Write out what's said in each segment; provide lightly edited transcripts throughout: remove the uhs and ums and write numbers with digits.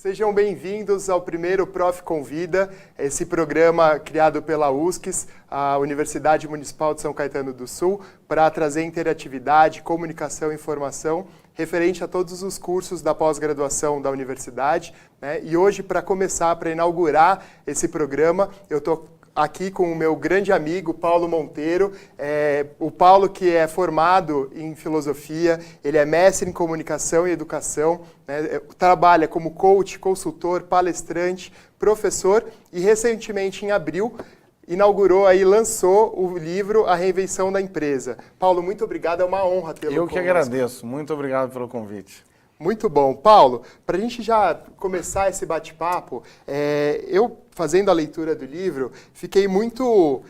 Sejam bem-vindos ao primeiro Prof. Convida, esse programa criado pela USCS, a Universidade Municipal de São Caetano do Sul, para trazer interatividade, comunicação e informação referente a todos os cursos da pós-graduação da universidade, né? E hoje, para começar, para inaugurar esse programa, eu estou aqui com o meu grande amigo, Paulo Monteiro. O Paulo, que é formado em filosofia, ele é mestre em comunicação e educação, né? Trabalha como coach, consultor, palestrante, professor e recentemente, em abril, lançou o livro A Reinvenção da Empresa. Paulo, muito obrigado, é uma honra tê-lo conosco. Eu que agradeço, muito obrigado pelo convite. Muito bom. Paulo, para a gente já começar esse bate-papo, eu, fazendo a leitura do livro, fiquei muito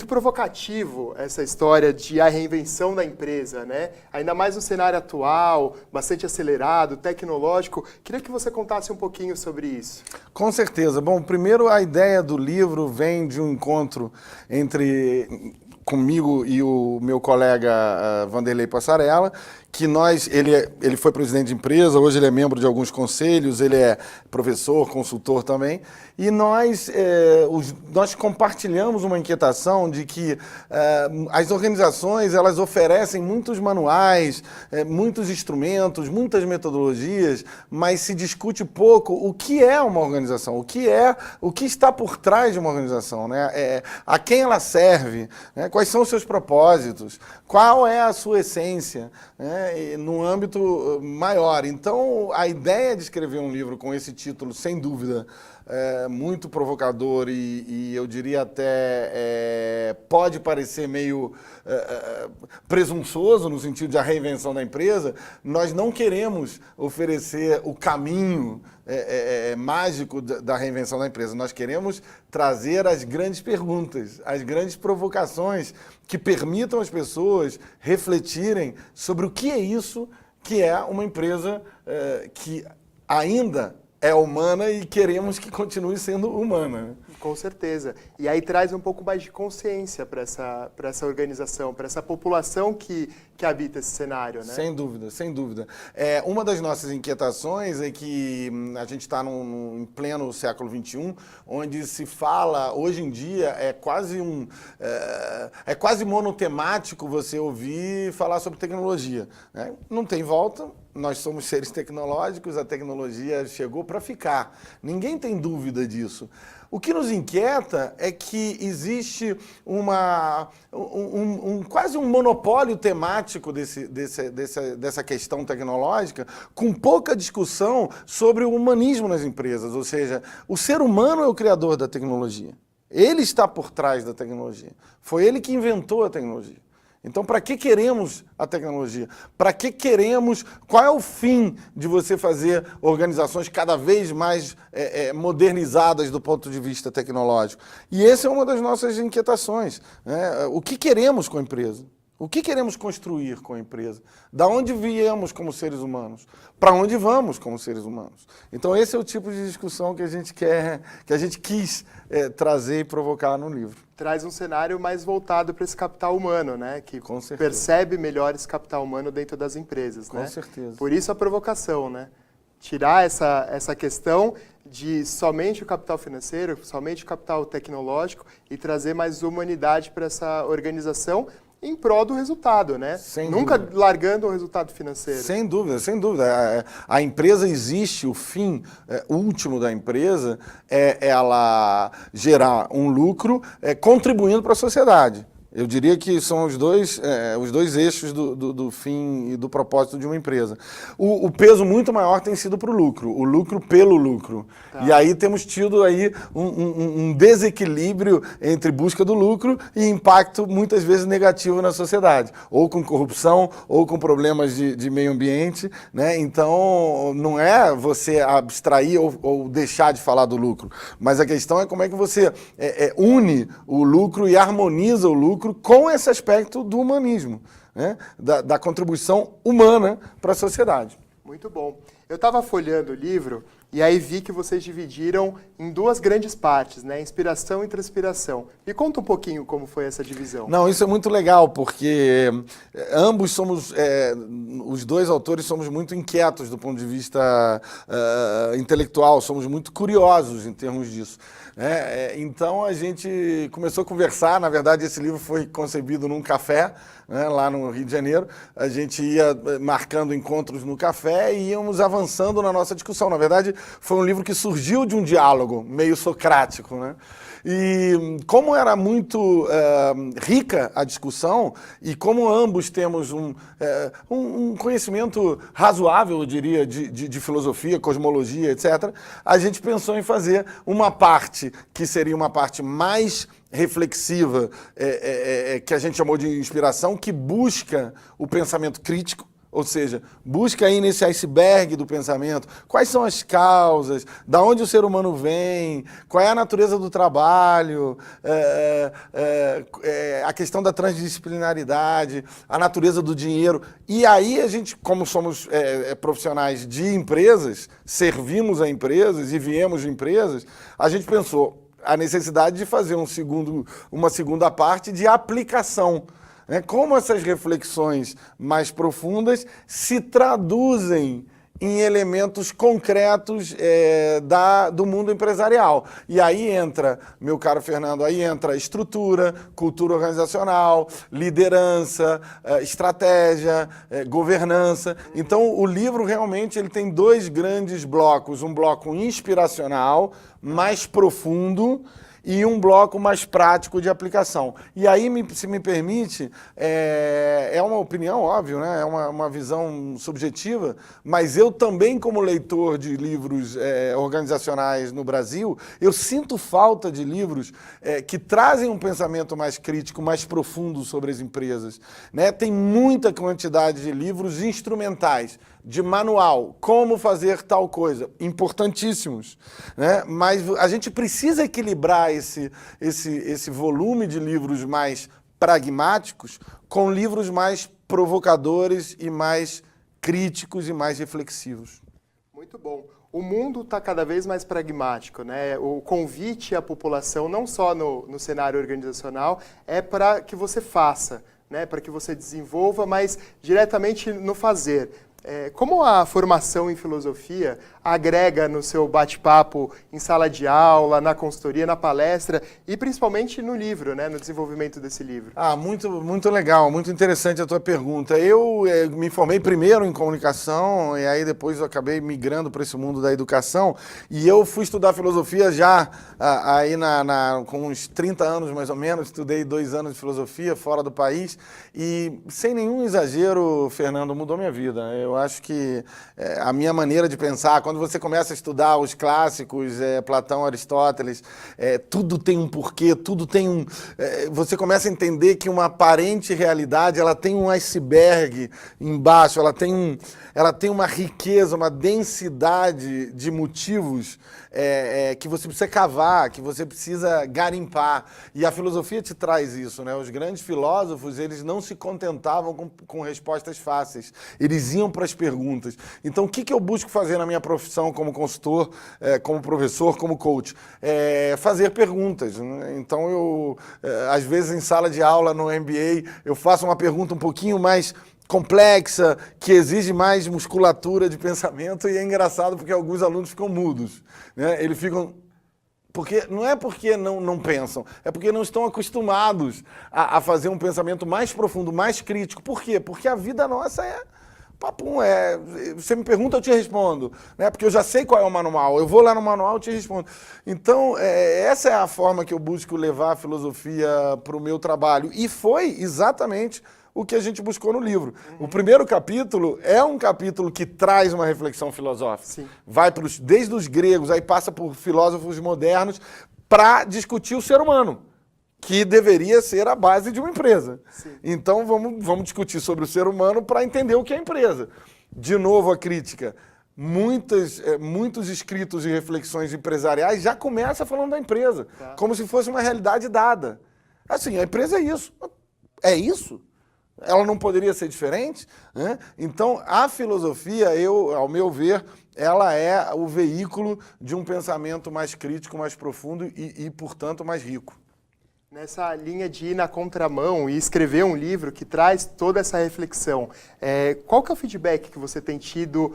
provocativo essa história de a reinvenção da empresa, né? Ainda mais no cenário atual, bastante acelerado, tecnológico. Queria que você contasse um pouquinho sobre isso. Com certeza. Bom, primeiro a ideia do livro vem de um encontro entre comigo e o meu colega Vanderlei Passarella, que ele foi presidente de empresa, hoje ele é membro de alguns conselhos, ele é professor, consultor também, e nós compartilhamos uma inquietação de que as organizações elas oferecem muitos manuais, muitos instrumentos, muitas metodologias, mas se discute pouco o que é uma organização, o que está por trás de uma organização, né? A quem ela serve, né? Quais são os seus propósitos, qual é a sua essência, né? No âmbito maior. Então, a ideia de escrever um livro com esse título, sem dúvida, muito provocador e eu diria até pode parecer meio presunçoso no sentido de a reinvenção da empresa. Nós não queremos oferecer o caminho mágico da reinvenção da empresa. Nós queremos trazer as grandes perguntas, as grandes provocações que permitam as pessoas refletirem sobre o que é isso que é uma empresa que ainda é humana e queremos que continue sendo humana. Com certeza. E aí traz um pouco mais de consciência para essa organização, para essa população que habita esse cenário, né? Sem dúvida, sem dúvida. Uma das nossas inquietações é que a gente está em pleno século XXI, onde se fala, hoje em dia, é quase monotemático você ouvir falar sobre tecnologia, né? Não tem volta. Nós somos seres tecnológicos, a tecnologia chegou para ficar. Ninguém tem dúvida disso. O que nos inquieta é que existe quase um monopólio temático dessa questão tecnológica, com pouca discussão sobre o humanismo nas empresas. Ou seja, o ser humano é o criador da tecnologia. Ele está por trás da tecnologia. Foi ele que inventou a tecnologia. Então, para que queremos a tecnologia? Para que queremos? Qual é o fim de você fazer organizações cada vez mais modernizadas do ponto de vista tecnológico? E essa é uma das nossas inquietações, né? O que queremos com a empresa? O que queremos construir com a empresa? Da onde viemos como seres humanos? Para onde vamos como seres humanos? Então esse é o tipo de discussão que a gente quis trazer e provocar no livro. Traz um cenário mais voltado para esse capital humano, né? Que percebe melhor esse capital humano dentro das empresas, né? Com certeza. Por isso a provocação, né? Tirar essa questão de somente o capital financeiro, somente o capital tecnológico e trazer mais humanidade para essa organização, em prol do resultado, né? Nunca largando o resultado financeiro. Sem dúvida, sem dúvida. A empresa existe, o fim último da empresa é ela gerar um lucro contribuindo para a sociedade. Eu diria que são os dois eixos do fim e do propósito de uma empresa. O peso muito maior tem sido para o lucro pelo lucro. Tá. E aí temos tido aí um desequilíbrio entre busca do lucro e impacto muitas vezes negativo na sociedade, ou com corrupção, ou com problemas de meio ambiente, né? Então não é você abstrair ou deixar de falar do lucro, mas a questão é como é que você une o lucro e harmoniza o lucro com esse aspecto do humanismo, né? Da contribuição humana para a sociedade. Muito bom. Eu estava folheando o livro e aí vi que vocês dividiram em duas grandes partes, né? Inspiração e transpiração. Me conta um pouquinho como foi essa divisão. Não, isso é muito legal, porque ambos somos, os dois autores somos muito inquietos do ponto de vista intelectual, somos muito curiosos em termos disso. Então a gente começou a conversar, na verdade esse livro foi concebido num café, né, lá no Rio de Janeiro. A gente ia marcando encontros no café e íamos avançando na nossa discussão. Na verdade, foi um livro que surgiu de um diálogo meio socrático, né? E como era muito rica a discussão e como ambos temos um conhecimento razoável, eu diria, de filosofia, cosmologia, etc., a gente pensou em fazer uma parte que seria uma parte mais reflexiva, que a gente chamou de inspiração, que busca o pensamento crítico, ou seja, busca aí nesse iceberg do pensamento quais são as causas, da onde o ser humano vem, qual é a natureza do trabalho, a questão da transdisciplinaridade, a natureza do dinheiro. E aí a gente, como somos profissionais de empresas, servimos a empresas e viemos de empresas, a gente pensou a necessidade de fazer uma segunda parte de aplicação. Como essas reflexões mais profundas se traduzem em elementos concretos do mundo empresarial. E aí entra, meu caro Fernando, aí entra estrutura, cultura organizacional, liderança, estratégia, governança. Então o livro realmente ele tem dois grandes blocos, um bloco inspiracional, mais profundo, e um bloco mais prático de aplicação. E aí, se me permite, é uma opinião, óbvio, né? É uma visão subjetiva, mas eu também, como leitor de livros organizacionais no Brasil, eu sinto falta de livros que trazem um pensamento mais crítico, mais profundo sobre as empresas, né? Tem muita quantidade de livros instrumentais, de manual, como fazer tal coisa, importantíssimos, né? Mas a gente precisa equilibrar esse volume de livros mais pragmáticos com livros mais provocadores e mais críticos e mais reflexivos. Muito bom. O mundo está cada vez mais pragmático, né? O convite à população, não só no cenário organizacional, é para que você faça, né? Para que você desenvolva, mas diretamente no fazer. Como a formação em filosofia agrega no seu bate-papo em sala de aula, na consultoria, na palestra e principalmente no livro, né, no desenvolvimento desse livro? Muito legal, muito interessante a tua pergunta. Eu me formei primeiro em comunicação e aí depois eu acabei migrando para esse mundo da educação e eu fui estudar filosofia já aí com uns 30 anos mais ou menos, estudei 2 anos de filosofia fora do país e sem nenhum exagero, Fernando, mudou minha vida. Eu acho que a minha maneira de pensar, quando você começa a estudar os clássicos, Platão, Aristóteles, tudo tem um porquê, tudo tem um... você começa a entender que uma aparente realidade, ela tem um iceberg embaixo, ela tem uma riqueza, uma densidade de motivos que você precisa cavar, que você precisa garimpar. E a filosofia te traz isso, né? Os grandes filósofos, eles não se contentavam com respostas fáceis. Eles iam para as perguntas. Então, o que eu busco fazer na minha profissão como consultor, como professor, como coach? Fazer perguntas. Né? Então, eu, às vezes, em sala de aula, no MBA, eu faço uma pergunta um pouquinho mais complexa, que exige mais musculatura de pensamento, e é engraçado porque alguns alunos ficam mudos, né? Eles ficam... não é porque não pensam, é porque não estão acostumados a fazer um pensamento mais profundo, mais crítico. Por quê? Porque a vida nossa papum, você me pergunta, eu te respondo, né? Porque eu já sei qual é o manual, eu vou lá no manual e te respondo. Então, essa é a forma que eu busco levar a filosofia para o meu trabalho. E foi exatamente o que a gente buscou no livro. Uhum. O primeiro capítulo é um capítulo que traz uma reflexão filosófica. Sim. Vai desde os gregos, aí passa por filósofos modernos para discutir o ser humano, que deveria ser a base de uma empresa. Sim. Então vamos discutir sobre o ser humano para entender o que é empresa. De novo a crítica. Muitos escritos e reflexões empresariais já começam falando da empresa, como se fosse uma realidade dada. Assim, a empresa é isso. É isso? ela não poderia ser diferente, né? Então, a filosofia, ao meu ver, ela é o veículo de um pensamento mais crítico, mais profundo e portanto, mais rico. Nessa linha de ir na contramão e escrever um livro que traz toda essa reflexão, qual que é o feedback que você tem tido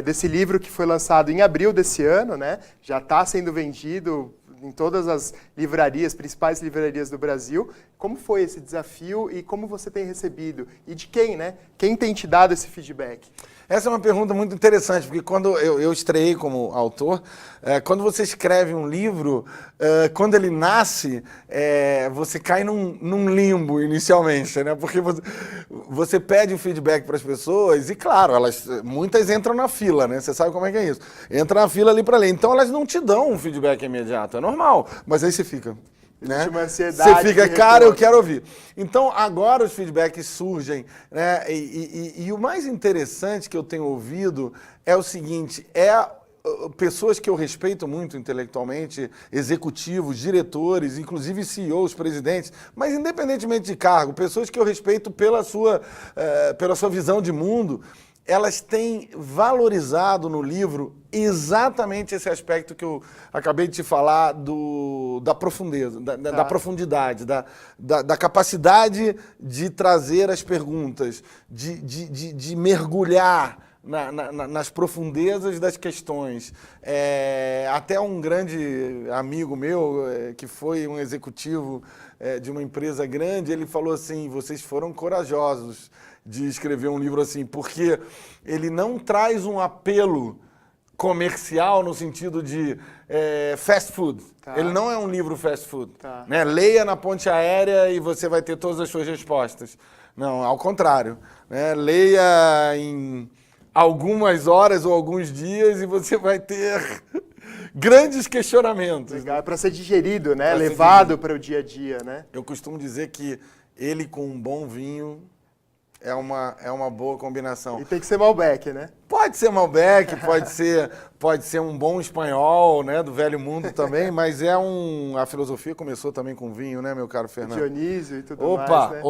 desse livro que foi lançado em abril desse ano, né? Já está sendo vendido em todas as livrarias, principais livrarias do Brasil. Como foi esse desafio e como você tem recebido? E de quem, né? Quem tem te dado esse feedback? Essa é uma pergunta muito interessante, porque quando eu estreiei como autor, quando você escreve um livro, quando ele nasce, você cai num limbo inicialmente, né? Porque você pede o feedback para as pessoas e, claro, muitas entram na fila, né? Você sabe como é que é isso. Entra na fila ali para ler. Então, elas não te dão um feedback imediato, é normal. Mas aí você fica... Né? Uma ansiedade. Você fica, cara, eu quero ouvir. Então, agora os feedbacks surgem, né? E o mais interessante que eu tenho ouvido é o seguinte, pessoas que eu respeito muito intelectualmente, executivos, diretores, inclusive CEOs, presidentes, mas independentemente de cargo, pessoas que eu respeito pela sua visão de mundo, elas têm valorizado no livro exatamente esse aspecto que eu acabei de te falar da profundeza, da profundidade, da capacidade de trazer as perguntas, de mergulhar nas profundezas das questões. Até um grande amigo meu, que foi um executivo de uma empresa grande, ele falou assim, vocês foram corajosos de escrever um livro assim, porque ele não traz um apelo comercial no sentido de fast food. Tá. Ele não é um livro fast food. Tá. Né? Leia na ponte aérea e você vai ter todas as suas respostas. Não, ao contrário. Né? Leia em algumas horas ou alguns dias e você vai ter grandes questionamentos. Legal, é para ser digerido, né? Levado para o dia a dia, né? Eu costumo dizer que ele com um bom vinho é uma boa combinação. E tem que ser Malbec, né? Pode ser Malbec, pode ser um bom espanhol, né, do velho mundo também, mas a filosofia começou também com vinho, né, meu caro Fernando? Dionísio e tudo mais, né?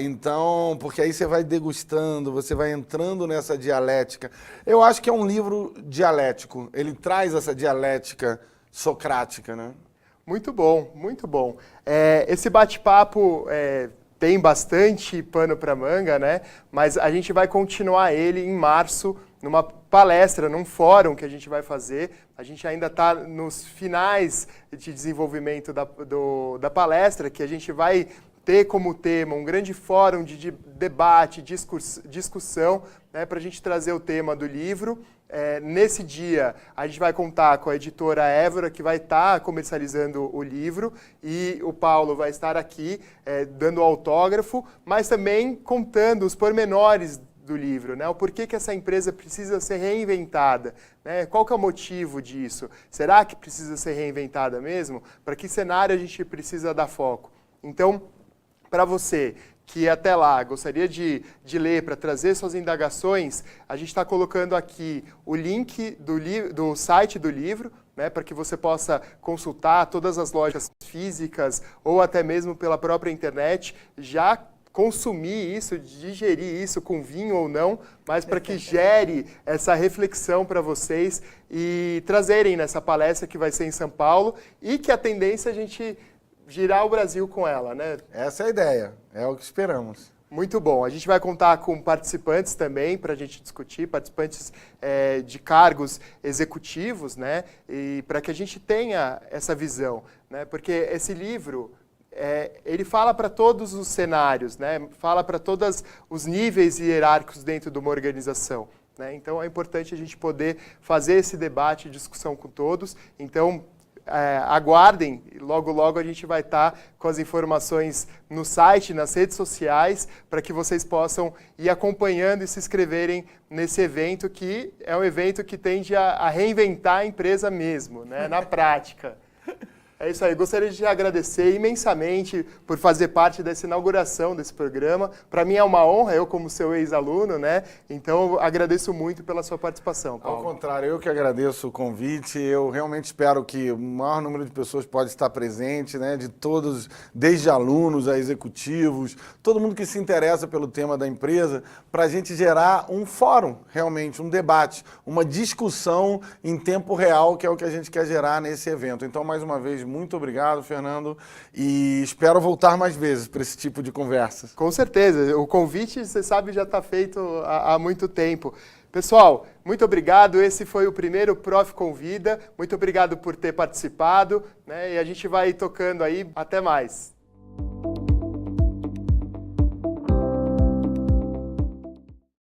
Então, porque aí você vai degustando, você vai entrando nessa dialética. Eu acho que é um livro dialético, ele traz essa dialética socrática, né? Muito bom, muito bom. Esse bate-papo tem bastante pano para manga, né? Mas a gente vai continuar ele em março, numa palestra, num fórum que a gente vai fazer. A gente ainda está nos finais de desenvolvimento da palestra, que a gente vai ter como tema um grande fórum de debate, discussão, né, para a gente trazer o tema do livro. Nesse dia, a gente vai contar com a editora Évora, que vai estar comercializando o livro, e o Paulo vai estar aqui dando autógrafo, mas também contando os pormenores do livro, né? O porquê que essa empresa precisa ser reinventada, né? Qual que é o motivo disso? Será que precisa ser reinventada mesmo? Para que cenário a gente precisa dar foco? Então, para você que até lá gostaria de ler para trazer suas indagações, a gente está colocando aqui o link do site do livro, né, para que você possa consultar todas as lojas físicas ou até mesmo pela própria internet, já consumir isso, digerir isso com vinho ou não, mas para que gere essa reflexão para vocês e trazerem nessa palestra que vai ser em São Paulo e que a tendência é a gente girar o Brasil com ela, né? Essa é a ideia, é o que esperamos. Muito bom. A gente vai contar com participantes também para a gente discutir, participantes de cargos executivos, né? E para que a gente tenha essa visão, né? Porque esse livro, ele fala para todos os cenários, né? Fala para todos os níveis hierárquicos dentro de uma organização, né? Então é importante a gente poder fazer esse debate e discussão com todos. Então, aguardem, logo logo a gente vai estar com as informações no site, nas redes sociais, para que vocês possam ir acompanhando e se inscreverem nesse evento, que é um evento que tende a reinventar a empresa mesmo, né, na prática. É isso aí, gostaria de te agradecer imensamente por fazer parte dessa inauguração desse programa. Para mim é uma honra, eu como seu ex-aluno, né? Então eu agradeço muito pela sua participação, Paulo. Ao contrário, eu que agradeço o convite, eu realmente espero que o maior número de pessoas pode estar presente, né? De todos, desde alunos a executivos, todo mundo que se interessa pelo tema da empresa, para a gente gerar um fórum, realmente, um debate, uma discussão em tempo real, que é o que a gente quer gerar nesse evento. Então, mais uma vez, muito obrigado, Fernando, e espero voltar mais vezes para esse tipo de conversa. Com certeza, o convite, você sabe, já está feito há muito tempo. Pessoal, muito obrigado, esse foi o primeiro Prof. Convida, muito obrigado por ter participado, né? E a gente vai tocando aí, até mais.